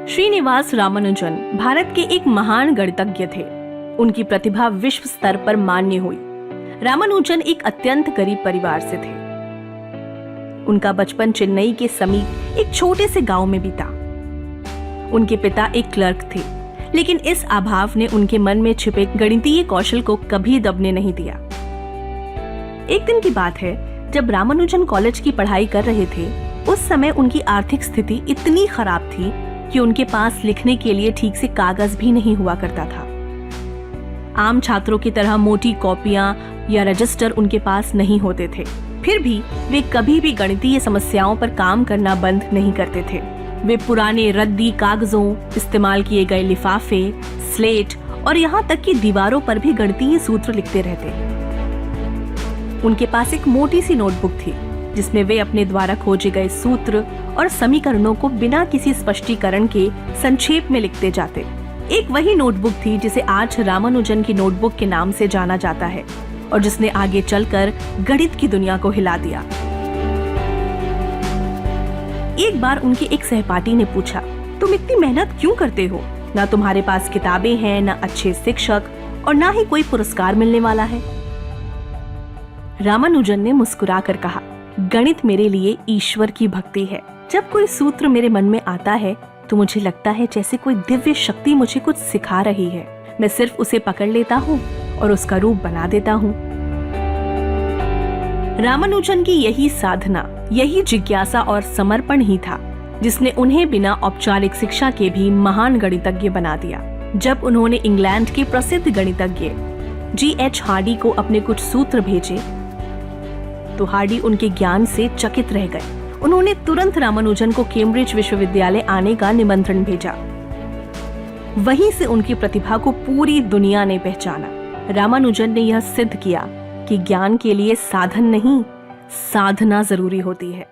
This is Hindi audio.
श्रीनिवास रामानुजन भारत के एक महान गणितज्ञ थे। उनकी प्रतिभा विश्व स्तर पर मान्य हुई। रामानुजन एक अत्यंत गरीब परिवार से थे। उनका बचपन चेन्नई के समीप एक छोटे से गांव में बीता। उनके पिता एक क्लर्क थे, लेकिन इस अभाव ने उनके मन में छिपे गणितीय कौशल को कभी दबने नहीं दिया। एक दिन की बात है, जब रामानुजन कॉलेज की पढ़ाई कर रहे थे, उस समय उनकी आर्थिक स्थिति इतनी खराब थी कि उनके पास लिखने के लिए ठीक से कागज भी नहीं हुआ करता था। आम छात्रों की तरह मोटी कॉपियां या रजिस्टर उनके पास नहीं होते थे। फिर भी वे कभी भी गणितीय समस्याओं पर काम करना बंद नहीं करते थे। वे पुराने रद्दी कागजों, इस्तेमाल किए गए लिफाफे, स्लेट और यहाँ तक कि दीवारों पर भी गणितीय सूत्र लिखते रहते। उनके पास एक मोटी सी नोटबुक थी, जिसमें वे अपने द्वारा खोजे गए सूत्र और समीकरणों को बिना किसी स्पष्टीकरण के संक्षेप में लिखते जाते। एक वही नोटबुक थी जिसे आज रामानुजन की नोटबुक के नाम से जाना जाता है और जिसने आगे चलकर गणित की दुनिया को हिला दिया। एक बार उनके एक सहपाठी ने पूछा, तुम इतनी मेहनत क्यों करते हो? ना तुम्हारे पास किताबें हैं, ना अच्छे शिक्षक और ना ही कोई पुरस्कार मिलने वाला है। रामानुजन ने मुस्कुरा कर कहा, गणित मेरे लिए ईश्वर की भक्ति है। जब कोई सूत्र मेरे मन में आता है तो मुझे लगता है जैसे कोई दिव्य शक्ति मुझे कुछ सिखा रही है। मैं सिर्फ उसे पकड़ लेता हूँ और उसका रूप बना देता हूँ। रामानुजन की यही साधना, यही जिज्ञासा और समर्पण ही था जिसने उन्हें बिना औपचारिक शिक्षा के भी महान गणितज्ञ बना दिया। जब उन्होंने इंग्लैंड के प्रसिद्ध गणितज्ञ G.H. हार्डी को अपने कुछ सूत्र भेजे तो हार्डी उनके ज्ञान से चकित रह गए। उन्होंने तुरंत रामानुजन को कैम्ब्रिज विश्वविद्यालय आने का निमंत्रण भेजा। वहीं से उनकी प्रतिभा को पूरी दुनिया ने पहचाना। रामानुजन ने यह सिद्ध किया कि ज्ञान के लिए साधन नहीं, साधना जरूरी होती है।